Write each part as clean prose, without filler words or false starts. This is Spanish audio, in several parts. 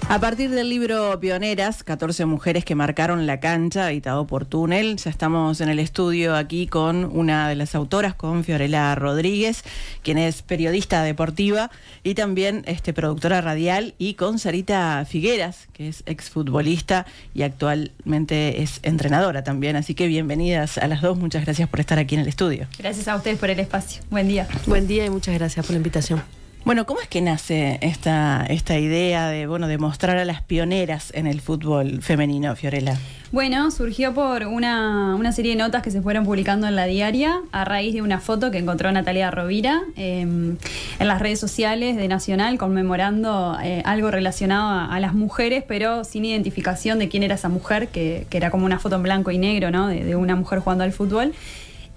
A partir del libro Pioneras, 14 mujeres que marcaron la cancha, editado por Túnel, ya estamos en el estudio aquí con una de las autoras, con Fiorella Rodríguez, quien es periodista deportiva y también productora radial, y con Sarita Figueras, que es exfutbolista y actualmente es entrenadora también. Así que bienvenidas a las dos, muchas gracias por estar aquí en el estudio. Gracias a ustedes por el espacio. Buen día. Buen día y muchas gracias por la invitación. Bueno, ¿cómo es que nace esta idea de mostrar a las pioneras en el fútbol femenino, Fiorella? Bueno, surgió por una serie de notas que se fueron publicando en la diaria a raíz de una foto que encontró Natalia Rovira en las redes sociales de Nacional, conmemorando algo relacionado a las mujeres, pero sin identificación de quién era esa mujer, que era como una foto en blanco y negro, ¿no? de una mujer jugando al fútbol.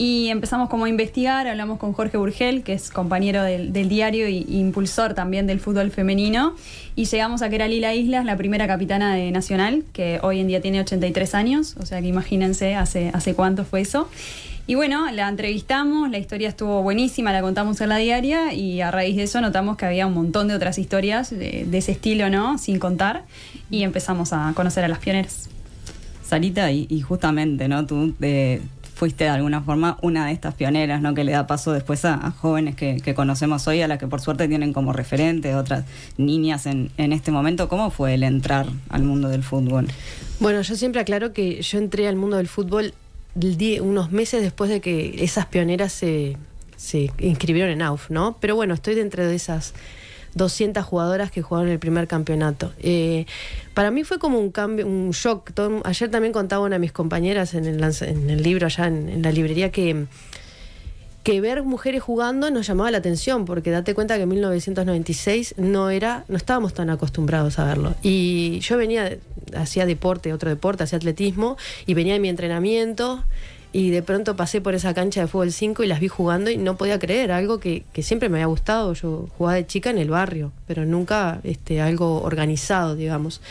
Y empezamos como a investigar, hablamos con Jorge Burgel, que es compañero del diario e impulsor también del fútbol femenino, y llegamos a que era Lila Islas, la primera capitana de Nacional, que hoy en día tiene 83 años, o sea que imagínense hace cuánto fue eso. Y bueno, la entrevistamos, la historia estuvo buenísima, la contamos en la diaria, y a raíz de eso notamos que había un montón de otras historias de ese estilo, ¿no? Sin contar, y empezamos a conocer a las pioneras. Sarita, y justamente, ¿no? Tú fuiste de alguna forma una de estas pioneras, ¿no? Que le da paso después a jóvenes que conocemos hoy, a las que por suerte tienen como referente otras niñas en este momento. ¿Cómo fue el entrar al mundo del fútbol? Bueno, yo siempre aclaro que yo entré al mundo del fútbol unos meses después de que esas pioneras se inscribieron en AUF, ¿no? Pero bueno, estoy dentro de esas 200 jugadoras que jugaron el primer campeonato. Para mí fue como un cambio, un shock. Ayer también contaba una de mis compañeras en el libro allá en la librería que ver mujeres jugando nos llamaba la atención, porque date cuenta que en 1996 no estábamos tan acostumbrados a verlo. Y yo hacía otro deporte, hacía atletismo, y venía de mi entrenamiento, y de pronto pasé por esa cancha de fútbol 5 y las vi jugando y no podía creer, algo que siempre me había gustado. Yo jugaba de chica en el barrio, pero nunca algo organizado, digamos.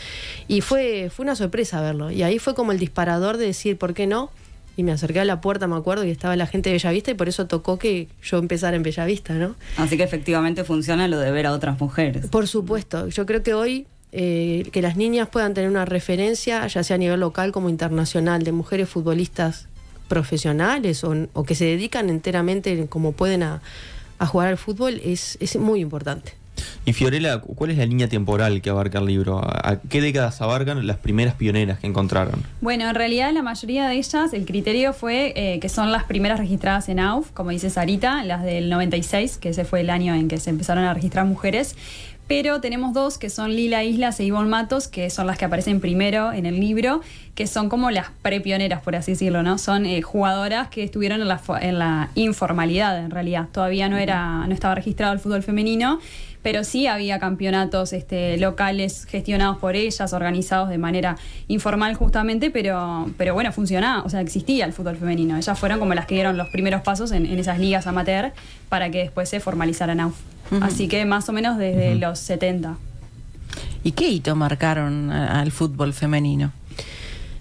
Y fue una sorpresa verlo. Y ahí fue como el disparador de decir, ¿por qué no? Y me acerqué a la puerta, me acuerdo, y estaba la gente de Bellavista, y por eso tocó que yo empezara en Bellavista, ¿no? Así que efectivamente funciona lo de ver a otras mujeres. Por supuesto. Yo creo que hoy que las niñas puedan tener una referencia, ya sea a nivel local como internacional, de mujeres futbolistas profesionales o que se dedican enteramente como pueden a jugar al fútbol, es muy importante. Y Fiorella, ¿cuál es la línea temporal que abarca el libro? ¿A qué décadas abarcan las primeras pioneras que encontraron? Bueno, en realidad la mayoría de ellas, el criterio fue que son las primeras registradas en AUF, como dice Sarita, las del 96, que ese fue el año en que se empezaron a registrar mujeres. Pero tenemos dos, que son Lila Islas e Ivonne Matos, que son las que aparecen primero en el libro, que son como las prepioneras, por así decirlo, ¿no? Son jugadoras que estuvieron en la informalidad, en realidad. Todavía no estaba registrado el fútbol femenino, pero sí había campeonatos locales gestionados por ellas, organizados de manera informal justamente, pero bueno, funcionaba, o sea, existía el fútbol femenino. Ellas fueron como las que dieron los primeros pasos en esas ligas amateur para que después se formalizaran AUF. Así que más o menos desde los 70. ¿Y qué hito marcaron al fútbol femenino?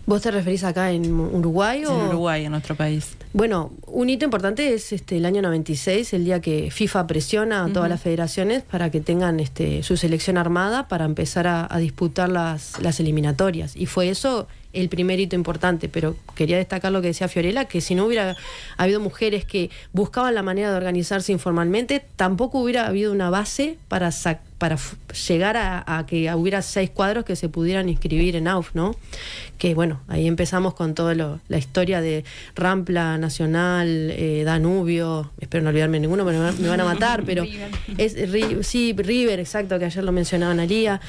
¿Vos te referís acá en Uruguay o...? En Uruguay, en nuestro país. Bueno, un hito importante es el año 96, el día que FIFA presiona a todas las federaciones para que tengan su selección armada para empezar a disputar las eliminatorias. Y fue eso el primer hito importante, pero quería destacar lo que decía Fiorella, que si no hubiera habido mujeres que buscaban la manera de organizarse informalmente, tampoco hubiera habido una base para llegar a que hubiera 6 cuadros que se pudieran inscribir en AUF, ¿no? Que bueno, ahí empezamos con toda la historia de Rampla, Nacional, Danubio, espero no olvidarme ninguno, pero me van a matar, pero River, exacto, que ayer lo mencionaba Analía.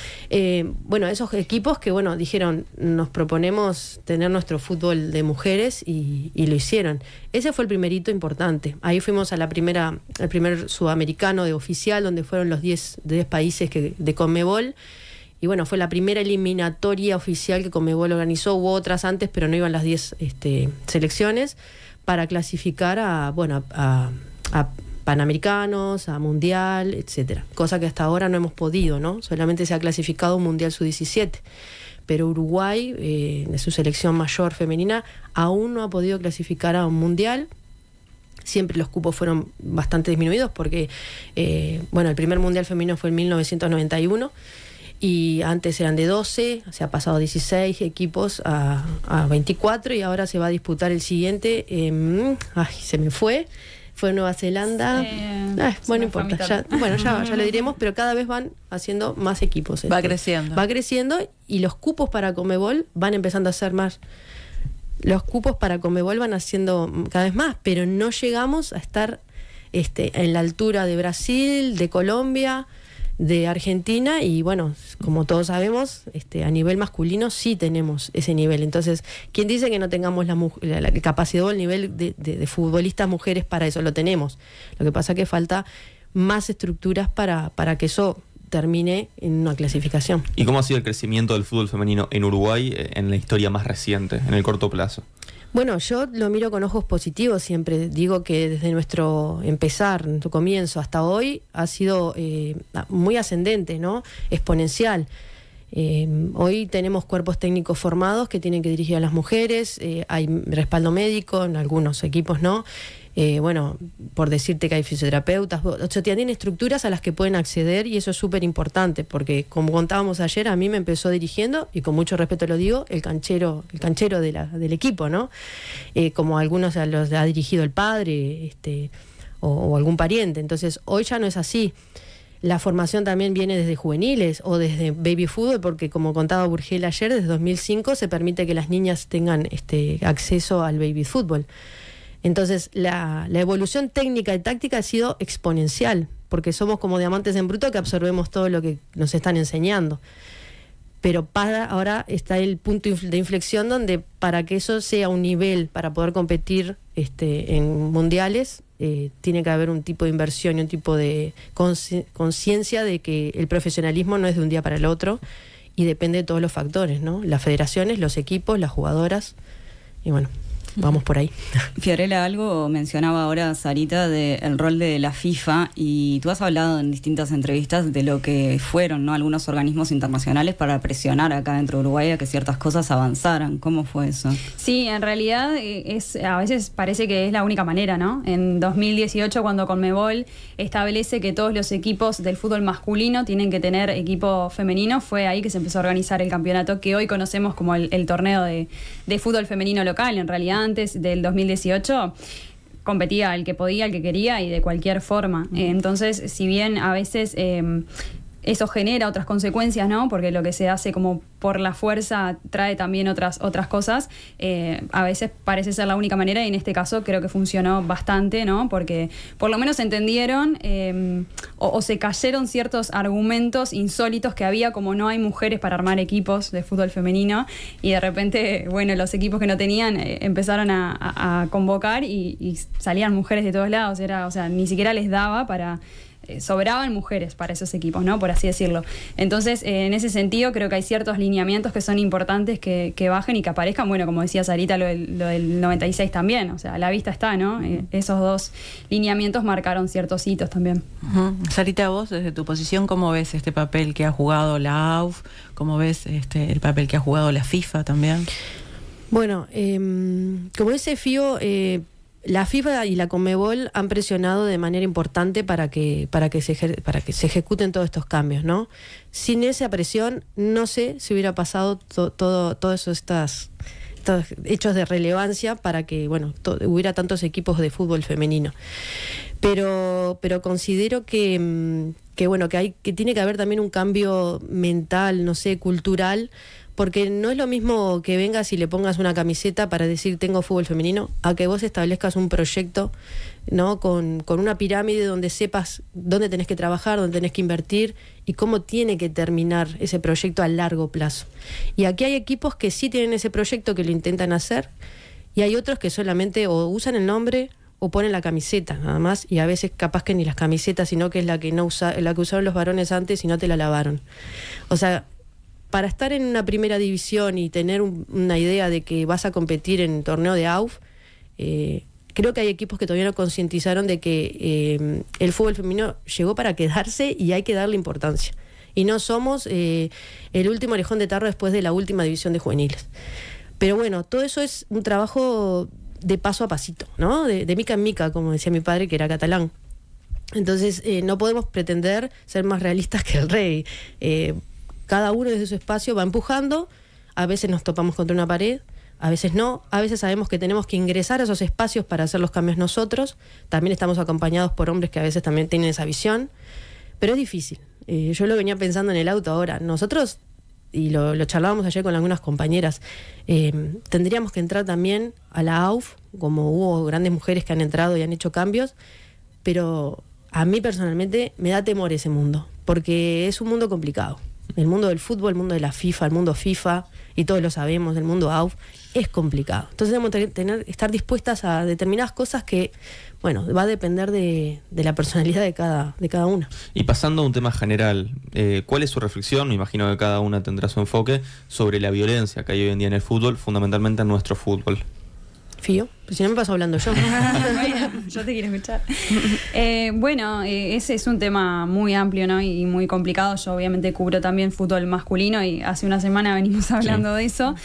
Bueno, esos equipos que bueno, dijeron, nos proponemos tener nuestro fútbol de mujeres y lo hicieron. Ese fue el primer hito importante. Ahí fuimos a el primer sudamericano de oficial, donde fueron los 10 países de Conmebol. Y bueno, fue la primera eliminatoria oficial que Conmebol organizó. Hubo otras antes, pero no iban las 10 selecciones para clasificar a Panamericanos, a Mundial, etcétera. Cosa que hasta ahora no hemos podido, ¿no? Solamente se ha clasificado un Mundial Sub-17. Pero Uruguay, de su selección mayor femenina, aún no ha podido clasificar a un Mundial. Siempre los cupos fueron bastante disminuidos porque, el primer Mundial femenino fue en 1991. y antes eran de 12, se ha pasado 16 equipos a 24 y ahora se va a disputar el siguiente, se me fue Nueva Zelanda, bueno, no importa, ya lo diremos, pero cada vez van haciendo más equipos. Va creciendo y los cupos para Conmebol van empezando a ser más. Los cupos para Conmebol van haciendo cada vez más, pero no llegamos a estar en la altura de Brasil, de Colombia, de Argentina, y bueno, como todos sabemos, a nivel masculino sí tenemos ese nivel. Entonces, ¿quién dice que no tengamos la capacidad o el nivel de futbolistas mujeres para eso? Lo tenemos. Lo que pasa es que falta más estructuras para que eso termine en una clasificación. ¿Y cómo ha sido el crecimiento del fútbol femenino en Uruguay en la historia más reciente, en el corto plazo? Bueno, yo lo miro con ojos positivos siempre. Digo que desde nuestro comienzo hasta hoy ha sido muy ascendente, ¿no? Exponencial. Hoy tenemos cuerpos técnicos formados que tienen que dirigir a las mujeres, hay respaldo médico, en algunos equipos no. Bueno, por decirte que hay fisioterapeutas, o sea, tienen estructuras a las que pueden acceder, y eso es súper importante, porque como contábamos ayer, a mí me empezó dirigiendo, y con mucho respeto lo digo, el canchero del equipo, ¿no? Como algunos los ha dirigido el padre, o algún pariente. Entonces, hoy ya no es así. La formación también viene desde juveniles o desde baby fútbol, porque como contaba Burgel ayer, desde 2005 se permite que las niñas tengan acceso al baby fútbol. Entonces, la evolución técnica y táctica ha sido exponencial, porque somos como diamantes en bruto que absorbemos todo lo que nos están enseñando. Pero ahora está el punto de inflexión donde, para que eso sea un nivel para poder competir en mundiales, tiene que haber un tipo de inversión y un tipo de conciencia de que el profesionalismo no es de un día para el otro y depende de todos los factores, ¿no? Las federaciones, los equipos, las jugadoras, y bueno, vamos por ahí. Fiorella, algo mencionaba ahora Sarita del rol de la FIFA, y tú has hablado en distintas entrevistas de lo que fueron, ¿no?, algunos organismos internacionales para presionar acá dentro de Uruguay a que ciertas cosas avanzaran. ¿Cómo fue eso? Sí, en realidad a veces parece que es la única manera, ¿no? En 2018, cuando Conmebol establece que todos los equipos del fútbol masculino tienen que tener equipo femenino, fue ahí que se empezó a organizar el campeonato que hoy conocemos como el torneo de fútbol femenino local. En realidad, antes del 2018 competía el que podía, el que quería y de cualquier forma. Entonces, si bien a veces eso genera otras consecuencias, ¿no? Porque lo que se hace como por la fuerza trae también otras cosas. A veces parece ser la única manera, y en este caso creo que funcionó bastante, ¿no? Porque por lo menos entendieron o se cayeron ciertos argumentos insólitos que había, como no hay mujeres para armar equipos de fútbol femenino, y de repente, bueno, los equipos que no tenían empezaron a convocar y salían mujeres de todos lados. O sea, ni siquiera les daba para... sobraban mujeres para esos equipos, ¿no?, por así decirlo. Entonces, en ese sentido, creo que hay ciertos lineamientos que son importantes que bajen y que aparezcan. Bueno, como decía Sarita, lo del 96 también, o sea, a la vista está, ¿no? Esos dos lineamientos marcaron ciertos hitos también. Sarita, vos, desde tu posición, ¿cómo ves este papel que ha jugado la AUF? ¿Cómo ves el papel que ha jugado la FIFA también? Bueno, como dice Fío, la FIFA y la Conmebol han presionado de manera importante para que se ejecuten todos estos cambios, ¿no? Sin esa presión, no sé si hubiera pasado todos estos hechos de relevancia para que, bueno, hubiera tantos equipos de fútbol femenino. Pero considero que tiene que haber también un cambio mental, no sé, cultural, porque no es lo mismo que vengas y le pongas una camiseta para decir tengo fútbol femenino, a que vos establezcas un proyecto, ¿no?, con una pirámide donde sepas dónde tenés que trabajar, dónde tenés que invertir y cómo tiene que terminar ese proyecto a largo plazo. Y aquí hay equipos que sí tienen ese proyecto, que lo intentan hacer, y hay otros que solamente o usan el nombre o ponen la camiseta nada más, y a veces capaz que ni las camisetas, sino que es la que usaron los varones antes y no te la lavaron. O sea, para estar en una primera división y tener una idea de que vas a competir en el torneo de AUF, creo que hay equipos que todavía no concientizaron de que el fútbol femenino llegó para quedarse y hay que darle importancia. Y no somos el último orejón de tarro después de la última división de juveniles. Pero bueno, todo eso es un trabajo de paso a pasito, ¿no? De mica en mica, como decía mi padre, que era catalán. Entonces, no podemos pretender ser más realistas que el rey. cada uno desde su espacio va empujando, a veces nos topamos contra una pared, a veces no, a veces sabemos que tenemos que ingresar a esos espacios para hacer los cambios nosotros, también estamos acompañados por hombres que a veces también tienen esa visión, pero es difícil. Yo lo venía pensando en el auto ahora, nosotros, y lo charlábamos ayer con algunas compañeras, tendríamos que entrar también a la AUF, como hubo grandes mujeres que han entrado y han hecho cambios, pero a mí personalmente me da temor ese mundo, porque es un mundo complicado. El mundo del fútbol, el mundo de la FIFA, el mundo FIFA, y todos lo sabemos, el mundo AUF, es complicado. Entonces debemos estar dispuestas a determinadas cosas que, bueno, va a depender de la personalidad de cada una. Y pasando a un tema general, ¿cuál es su reflexión? Me imagino que cada una tendrá su enfoque sobre la violencia que hay hoy en día en el fútbol, fundamentalmente en nuestro fútbol. Fío, pues si no me paso hablando yo. Bueno, yo te quiero escuchar. Ese es un tema muy amplio, ¿no? Y muy complicado. Yo obviamente cubro también fútbol masculino y hace una semana venimos hablando de eso.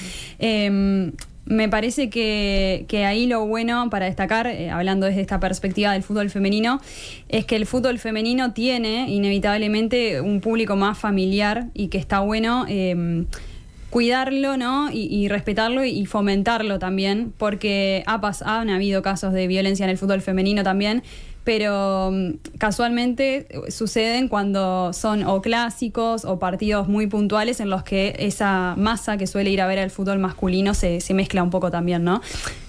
Me parece que ahí lo bueno para destacar, hablando desde esta perspectiva del fútbol femenino, es que el fútbol femenino tiene inevitablemente un público más familiar y que está bueno cuidarlo, ¿no? Y respetarlo y fomentarlo también, porque han habido casos de violencia en el fútbol femenino también, pero casualmente suceden cuando son o clásicos o partidos muy puntuales en los que esa masa que suele ir a ver al fútbol masculino se mezcla un poco también, ¿no?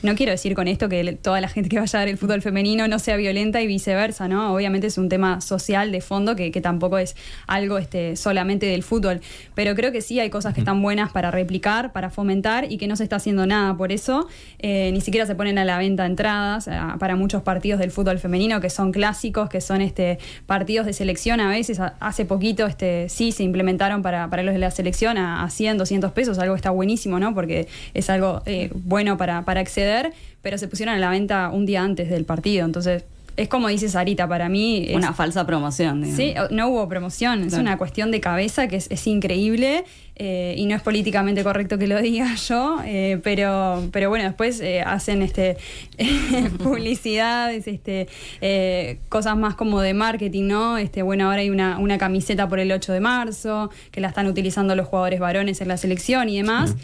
No quiero decir con esto que toda la gente que vaya a ver el fútbol femenino no sea violenta y viceversa, ¿no? Obviamente es un tema social de fondo que tampoco es algo solamente del fútbol, pero creo que sí hay cosas que están buenas para replicar, para fomentar y que no se está haciendo nada por eso. Ni siquiera se ponen a la venta entradas para muchos partidos del fútbol femenino que son clásicos, que son partidos de selección a veces. Hace poquito sí se implementaron para los de la selección a 100, 200 pesos, algo que está buenísimo, ¿no? Porque es algo bueno para acceder, pero se pusieron a la venta un día antes del partido, entonces es como dice Sarita, para mí una falsa promoción, digamos. Sí, no hubo promoción, claro. Es una cuestión de cabeza que es increíble y no es políticamente correcto que lo diga yo, pero bueno, después hacen publicidades, cosas más como de marketing, ¿no? Bueno, ahora hay una camiseta por el 8 de marzo que la están utilizando los jugadores varones en la selección y demás. Sí.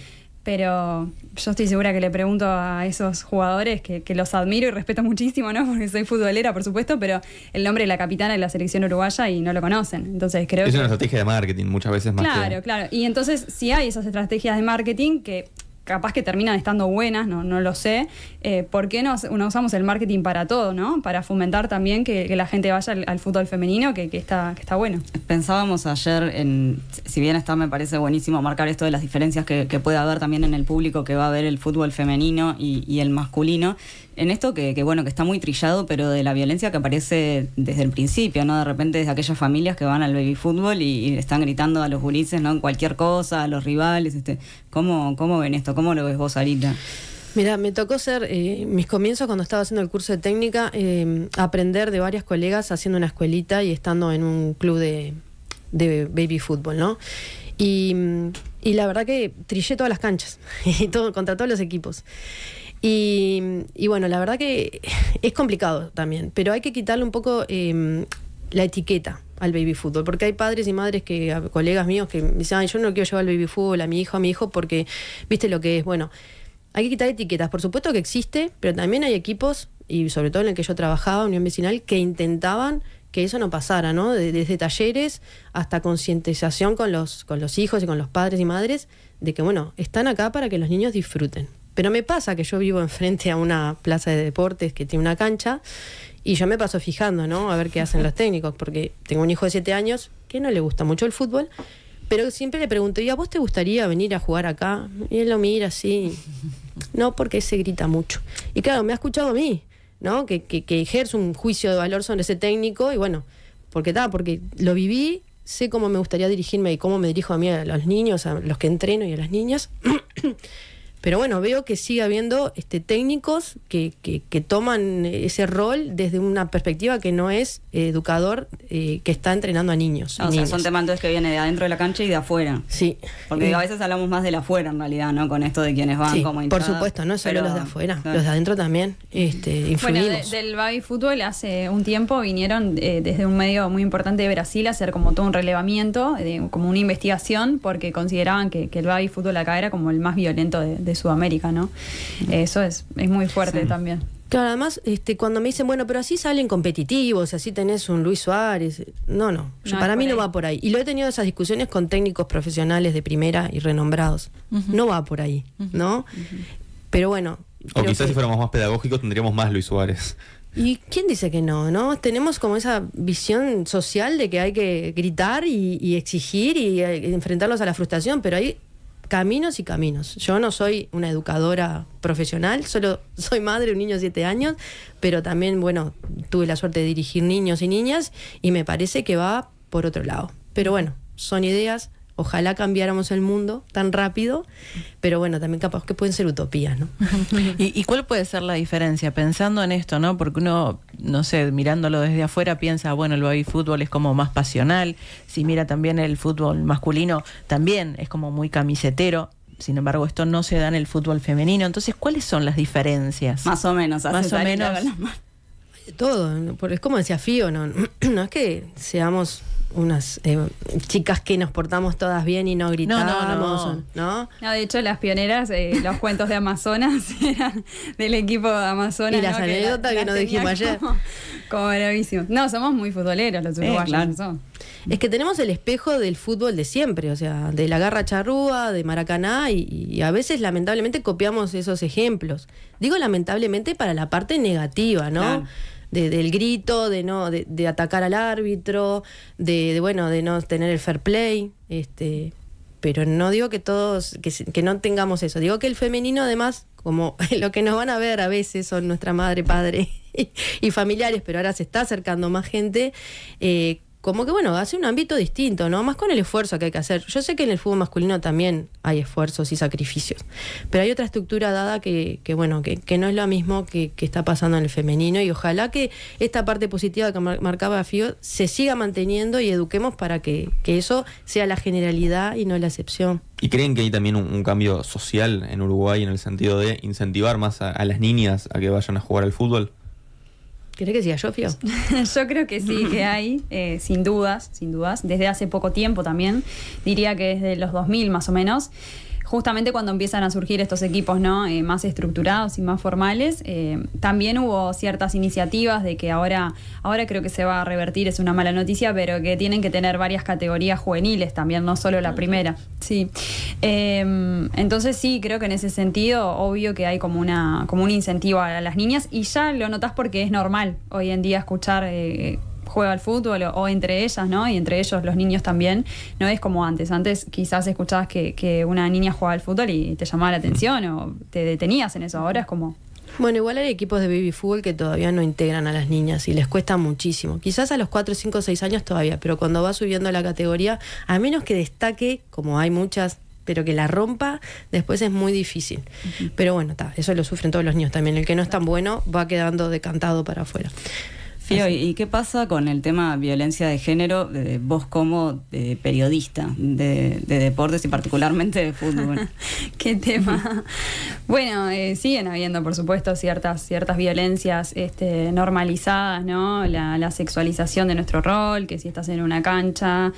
Pero yo estoy segura que le pregunto a esos jugadores que los admiro y respeto muchísimo, ¿no? Porque soy futbolera, por supuesto, pero el nombre de la capitana de la selección uruguaya y no lo conocen. Entonces creo que es una estrategia de marketing muchas veces más. Claro. Y entonces si hay esas estrategias de marketing que capaz que terminan estando buenas, no lo sé, ¿por qué no usamos el marketing para todo, ¿no? Para fomentar también que la gente vaya al fútbol femenino, que está bueno. Pensábamos ayer si bien me parece buenísimo marcar esto de las diferencias que puede haber también en el público que va a ver el fútbol femenino y el masculino, en esto que está muy trillado, pero de la violencia que aparece desde el principio, ¿no? De repente desde aquellas familias que van al baby fútbol y están gritando a los gurises, ¿no? Cualquier cosa, a los rivales, ¿Cómo ven esto? ¿Cómo lo ves vos, Sarita? Mira, me tocó ser, mis comienzos cuando estaba haciendo el curso de técnica, aprender de varias colegas haciendo una escuelita y estando en un club de baby fútbol, ¿no? Y la verdad que trillé todas las canchas, contra todos los equipos. Y bueno, la verdad que es complicado también, pero hay que quitarle un poco la etiqueta al baby fútbol, porque hay padres y madres colegas míos que me dicen, yo no quiero llevar el baby fútbol a mi hijo porque viste lo que es. Bueno, hay que quitar etiquetas, por supuesto que existe, pero también hay equipos, y sobre todo en el que yo trabajaba, Unión Vecinal, que intentaban que eso no pasara, ¿no? Desde talleres hasta concientización con los hijos y con los padres y madres, de que bueno, están acá para que los niños disfruten. Pero me pasa que yo vivo enfrente a una plaza de deportes que tiene una cancha y yo me paso fijando, ¿no? A ver qué hacen los técnicos, porque tengo un hijo de 7 años que no le gusta mucho el fútbol, pero siempre le pregunto, ¿y a vos te gustaría venir a jugar acá? Y él lo mira así, no, porque se grita mucho. Y claro, me ha escuchado a mí, ¿no? Que ejerzo un juicio de valor sobre ese técnico y bueno, porque lo viví, sé cómo me gustaría dirigirme y cómo me dirijo a mí a los niños, a los que entreno y a las niñas. Pero bueno, veo que sigue habiendo técnicos que toman ese rol desde una perspectiva que no es educador que está entrenando a niños. O sea, son temas entonces que vienen de adentro de la cancha y de afuera. Sí. Porque a veces hablamos más de la afuera en realidad, ¿no? Con esto de quienes van sí, como hinchada. por supuesto, no solo los de afuera, claro. los de adentro también influimos. Bueno, del baby fútbol hace un tiempo vinieron desde un medio muy importante de Brasil a hacer como todo un relevamiento, como una investigación, porque consideraban que el baby fútbol acá era como el más violento de Sudamérica, ¿no? Eso es muy fuerte también. Claro, además, cuando me dicen, bueno, pero así salen competitivos, así tenés un Luis Suárez. No, para mí no va por ahí. Y lo he tenido esas discusiones con técnicos profesionales de primera y renombrados. No va por ahí, ¿no? Pero bueno. O quizás si fuéramos más pedagógicos tendríamos más Luis Suárez. ¿Y quién dice que no? Tenemos como esa visión social de que hay que gritar y exigir y enfrentarlos a la frustración, pero hay caminos y caminos. Yo no soy una educadora profesional, solo soy madre de un niño de 7 años, pero también, bueno, tuve la suerte de dirigir niños y niñas y me parece que va por otro lado. Pero bueno, son ideas. Ojalá cambiáramos el mundo tan rápido, pero bueno, también capaz que pueden ser utopías, ¿no? ¿Y cuál puede ser la diferencia? Pensando en esto, ¿no? Porque uno, no sé, mirándolo desde afuera piensa, bueno, el baby fútbol es como más pasional. Si mira también el fútbol masculino, también es como muy camisetero. Sin embargo, esto no se da en el fútbol femenino. Entonces, ¿cuáles son las diferencias? Más o menos. Más o menos. Todo, es como decía Fío, no es que seamos unas chicas que nos portamos todas bien y no gritamos, ¿no? No, de hecho, las pioneras, los cuentos de Amazonas eran del equipo de Amazonas. Y las anécdotas que nos dijimos ayer. Como bravísimos. No, somos muy futboleros los uruguayos. Claro. Es que tenemos el espejo del fútbol de siempre, o sea, de la garra charrúa, de Maracaná, y a veces lamentablemente copiamos esos ejemplos. Digo lamentablemente para la parte negativa, ¿no? Claro. Del grito, de atacar al árbitro, de no tener el fair play, pero no digo que todos, que no tengamos eso. Digo que el femenino, además, como lo que nos van a ver a veces son nuestra madre, padre y familiares, pero ahora se está acercando más gente, como que bueno, hace un ámbito distinto, ¿no? Más con el esfuerzo que hay que hacer. Yo sé que en el fútbol masculino también hay esfuerzos y sacrificios, pero hay otra estructura dada que no es lo mismo que está pasando en el femenino, y ojalá que esta parte positiva que marcaba Fío se siga manteniendo y eduquemos para que eso sea la generalidad y no la excepción. ¿Y creen que hay también un cambio social en Uruguay en el sentido de incentivar más a las niñas a que vayan a jugar al fútbol? ¿Querés que siga yo, Fío? Yo creo que sí, que hay, sin dudas, desde hace poco tiempo también, diría que desde los 2000 más o menos, justamente cuando empiezan a surgir estos equipos, ¿no? Más estructurados y más formales. También hubo ciertas iniciativas de que ahora creo que se va a revertir, es una mala noticia, pero que tienen que tener varias categorías juveniles también, no solo la primera. Sí. Entonces sí, creo que en ese sentido, obvio que hay como un incentivo a las niñas, y ya lo notás porque es normal hoy en día escuchar juega al fútbol o entre ellas, ¿no? Y entre ellos los niños también. No es como antes. Antes quizás escuchabas que una niña jugaba al fútbol y te llamaba la atención o te detenías en eso. Ahora es como... Bueno, igual hay equipos de baby fútbol que todavía no integran a las niñas y les cuesta muchísimo. Quizás a los 4, 5, 6 años todavía, pero cuando va subiendo la categoría, a menos que destaque, como hay muchas, pero que la rompa, después es muy difícil. Pero bueno, eso lo sufren todos los niños también. El que no es tan bueno va quedando decantado para afuera. Fío, ¿y qué pasa con el tema violencia de género, vos como periodista de deportes y particularmente de fútbol? ¿Qué tema? Bueno, siguen habiendo, por supuesto, ciertas violencias normalizadas, ¿no? La sexualización de nuestro rol, que si estás en una cancha,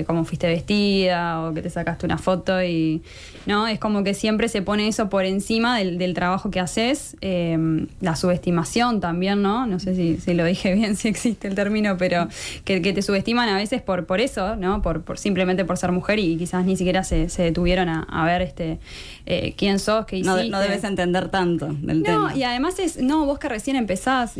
cómo fuiste vestida o que te sacaste una foto y... ¿no? Es como que siempre se pone eso por encima del trabajo que haces, la subestimación también, ¿no? No sé si lo dije bien, si existe el término, pero que te subestiman a veces por eso, ¿no? Por simplemente por ser mujer y quizás ni siquiera se detuvieron a ver quién sos, qué hiciste. No debes entender tanto del tema. No, y además vos que recién empezás...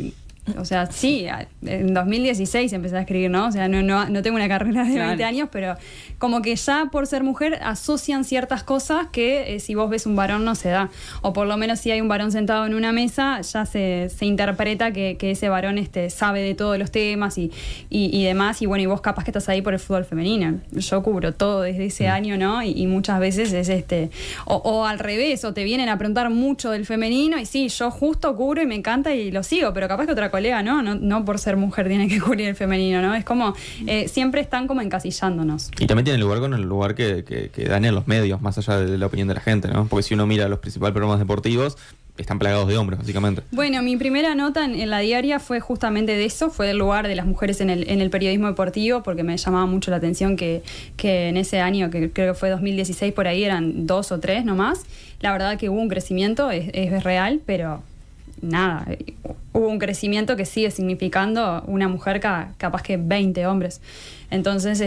O sea, sí, en 2016 empecé a escribir, ¿no? O sea, no tengo una carrera de 20 años, pero como que ya por ser mujer asocian ciertas cosas que si vos ves un varón no se da. O por lo menos si hay un varón sentado en una mesa, ya se interpreta que ese varón sabe de todos los temas y demás. Y bueno, y vos capaz que estás ahí por el fútbol femenino. Yo cubro todo desde ese año, ¿no? Y muchas veces es o al revés, o te vienen a preguntar mucho del femenino y sí, yo justo cubro y me encanta y lo sigo, pero capaz que otra colega no por ser mujer tiene que cubrir el femenino, ¿no? Es como, siempre están como encasillándonos. Y también tiene lugar con el lugar que dan en los medios, más allá de la opinión de la gente, ¿no? Porque si uno mira los principales programas deportivos, están plagados de hombres, básicamente. Bueno, mi primera nota en la diaria fue justamente de eso, fue del lugar de las mujeres en el periodismo deportivo, porque me llamaba mucho la atención que en ese año, que creo que fue 2016, por ahí eran 2 o 3 nomás. La verdad que hubo un crecimiento, es real, pero nada, hubo un crecimiento que sigue significando una mujer capaz que 20 hombres. Entonces,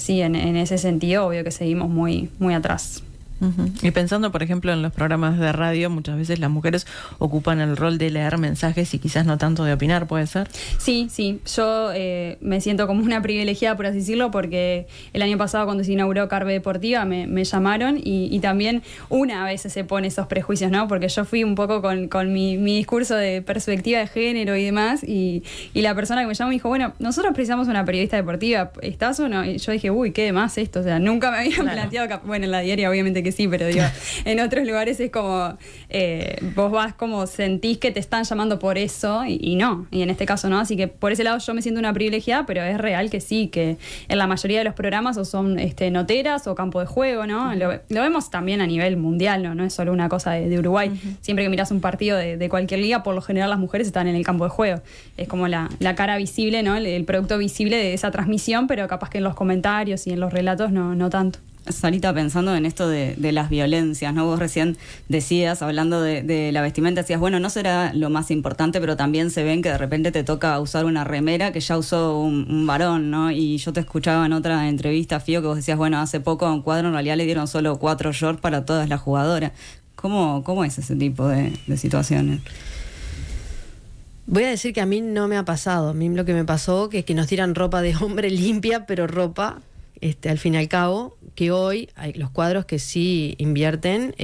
sí, en ese sentido, obvio que seguimos muy, muy atrás. Uh-huh. Y pensando, por ejemplo, en los programas de radio, muchas veces las mujeres ocupan el rol de leer mensajes y quizás no tanto de opinar, ¿puede ser? Sí, yo me siento como una privilegiada, por así decirlo, porque el año pasado cuando se inauguró Carve Deportiva me llamaron y también una a veces se pone esos prejuicios, ¿no? Porque yo fui un poco con mi discurso de perspectiva de género y demás y la persona que me llamó me dijo, bueno, nosotros precisamos una periodista deportiva, ¿estás o no? Y yo dije, uy, ¿qué de más esto? O sea, nunca me habían planteado, bueno, en la diaria obviamente que sí, pero digo, en otros lugares es como vos vas como sentís que te están llamando por eso y no, y en este caso no, así que por ese lado yo me siento una privilegiada, pero es real que sí, que en la mayoría de los programas o son noteras o campo de juego, ¿no? Uh-huh. Lo vemos también a nivel mundial, no es solo una cosa de Uruguay. Uh-huh. Siempre que mirás un partido de cualquier liga, por lo general las mujeres están en el campo de juego. Es como la cara visible, ¿no? El producto visible de esa transmisión, pero capaz que en los comentarios y en los relatos no tanto. Sarita, pensando en esto de las violencias, ¿no? Vos recién decías, hablando de la vestimenta, decías, bueno, no será lo más importante, pero también se ven que de repente te toca usar una remera que ya usó un varón, ¿no? Y yo te escuchaba en otra entrevista, Fío, que vos decías, bueno, hace poco a un cuadro en realidad le dieron solo 4 shorts para todas las jugadoras. ¿Cómo es ese tipo de situaciones? Voy a decir que a mí no me ha pasado. A mí lo que me pasó que es que nos tiran ropa de hombre limpia, pero ropa... al fin y al cabo, que hoy hay los cuadros que sí invierten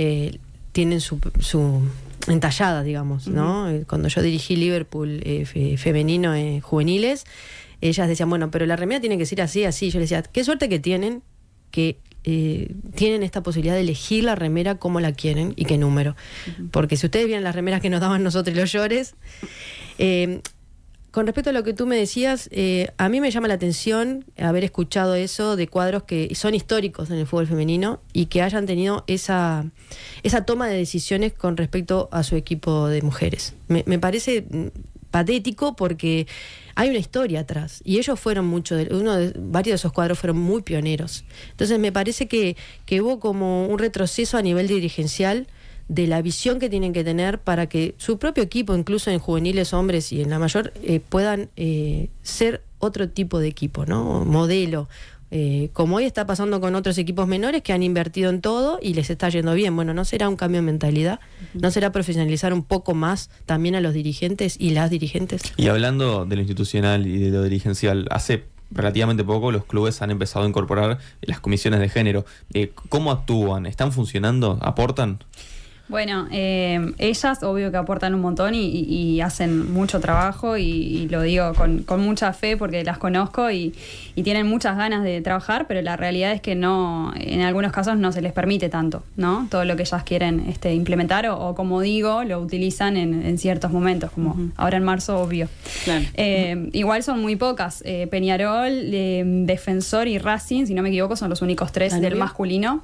tienen su entallada, digamos, ¿no? Uh-huh. Cuando yo dirigí Liverpool femenino juveniles, ellas decían, bueno, pero la remera tiene que ser así. Yo les decía, qué suerte que tienen esta posibilidad de elegir la remera como la quieren y qué número. Uh-huh. Porque si ustedes vieran las remeras que nos daban nosotros y los llores... Con respecto a lo que tú me decías, a mí me llama la atención haber escuchado eso de cuadros que son históricos en el fútbol femenino y que hayan tenido esa toma de decisiones con respecto a su equipo de mujeres. Me parece patético porque hay una historia atrás y ellos fueron varios de esos cuadros fueron muy pioneros. Entonces me parece que hubo como un retroceso a nivel dirigencial de la visión que tienen que tener para que su propio equipo, incluso en juveniles hombres y en la mayor, puedan ser otro tipo de equipo, ¿no? Modelo. Como hoy está pasando con otros equipos menores que han invertido en todo y les está yendo bien. Bueno, ¿no será un cambio de mentalidad? ¿No será profesionalizar un poco más también a los dirigentes y las dirigentes? Y hablando de lo institucional y de lo dirigencial, hace relativamente poco los clubes han empezado a incorporar las comisiones de género. ¿Cómo actúan? ¿Están funcionando? ¿Aportan? Bueno, ellas obvio que aportan un montón y hacen mucho trabajo y lo digo con mucha fe porque las conozco y tienen muchas ganas de trabajar, pero la realidad es que no, en algunos casos no se les permite tanto, ¿no? Todo lo que ellas quieren implementar o como digo, lo utilizan en ciertos momentos, como ahora en marzo, obvio. Claro. Igual son muy pocas. Peñarol, Defensor y Racing, si no me equivoco, son los únicos 3 del masculino.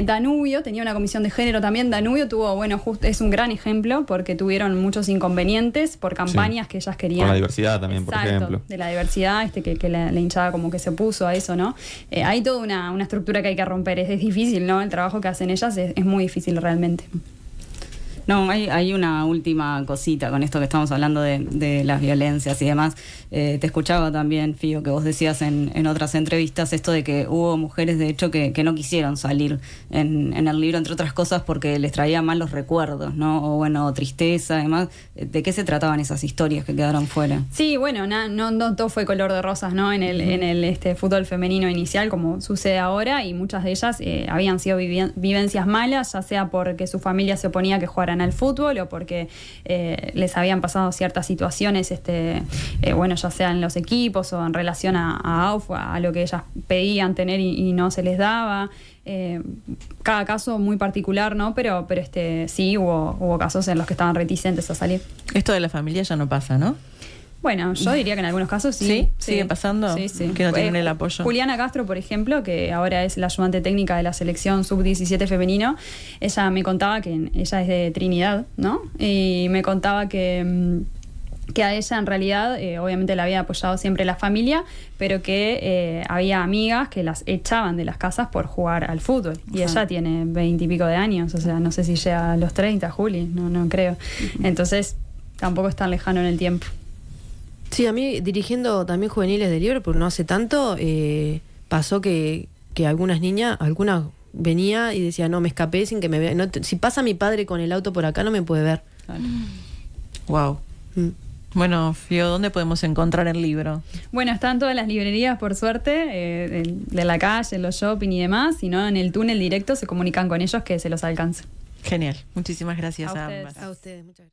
Danubio tenía una comisión de género también. Danubio tuvo, es un gran ejemplo porque tuvieron muchos inconvenientes por campañas que ellas querían. Con la diversidad también, por ejemplo. De la diversidad, que la hinchada como que se puso a eso, ¿no? Hay toda una estructura que hay que romper. Es difícil, ¿no? El trabajo que hacen ellas es muy difícil realmente. No, hay una última cosita con esto que estamos hablando de las violencias y demás. Te escuchaba también, Fío, que vos decías en otras entrevistas esto de que hubo mujeres, de hecho, que no quisieron salir en el libro, entre otras cosas, porque les traía malos recuerdos, ¿no? O bueno, tristeza, además. ¿De qué se trataban esas historias que quedaron fuera? Sí, bueno, no todo fue color de rosas, ¿no? En el fútbol femenino inicial, como sucede ahora, y muchas de ellas habían sido vivencias malas, ya sea porque su familia se oponía a que jugaran al fútbol o porque les habían pasado ciertas situaciones, bueno, ya sea en los equipos o en relación a lo que ellas pedían tener y no se les daba. Cada caso muy particular, ¿no? Pero sí hubo casos en los que estaban reticentes a salir. Esto de la familia ya no pasa, ¿no? Bueno, yo diría que en algunos casos sí. ¿Sí? ¿Sigue pasando? Sí. Que no tienen el apoyo. Juliana Castro, por ejemplo, que ahora es la ayudante técnica de la selección sub-17 femenino, ella me contaba que ella es de Trinidad, ¿no? Y me contaba que a ella en realidad obviamente la había apoyado siempre la familia, pero que había amigas que las echaban de las casas por jugar al fútbol. Y ella tiene 20 y pico de años, o sea, no sé si llega a los 30, Juli, no creo. Entonces, tampoco es tan lejano en el tiempo. Sí, a mí dirigiendo también juveniles de Liverpool no hace tanto, pasó que algunas niñas, alguna venía y decía, no, me escapé sin que me vea. Si pasa mi padre con el auto por acá no me puede ver. Wow. Bueno, Fío, ¿dónde podemos encontrar el libro? Bueno, está en todas las librerías, por suerte, de la calle, en los shopping y demás. Si no, en el túnel directo se comunican con ellos que se los alcance. Genial. Muchísimas gracias A a ustedes. ambas. A ustedes, muchas gracias.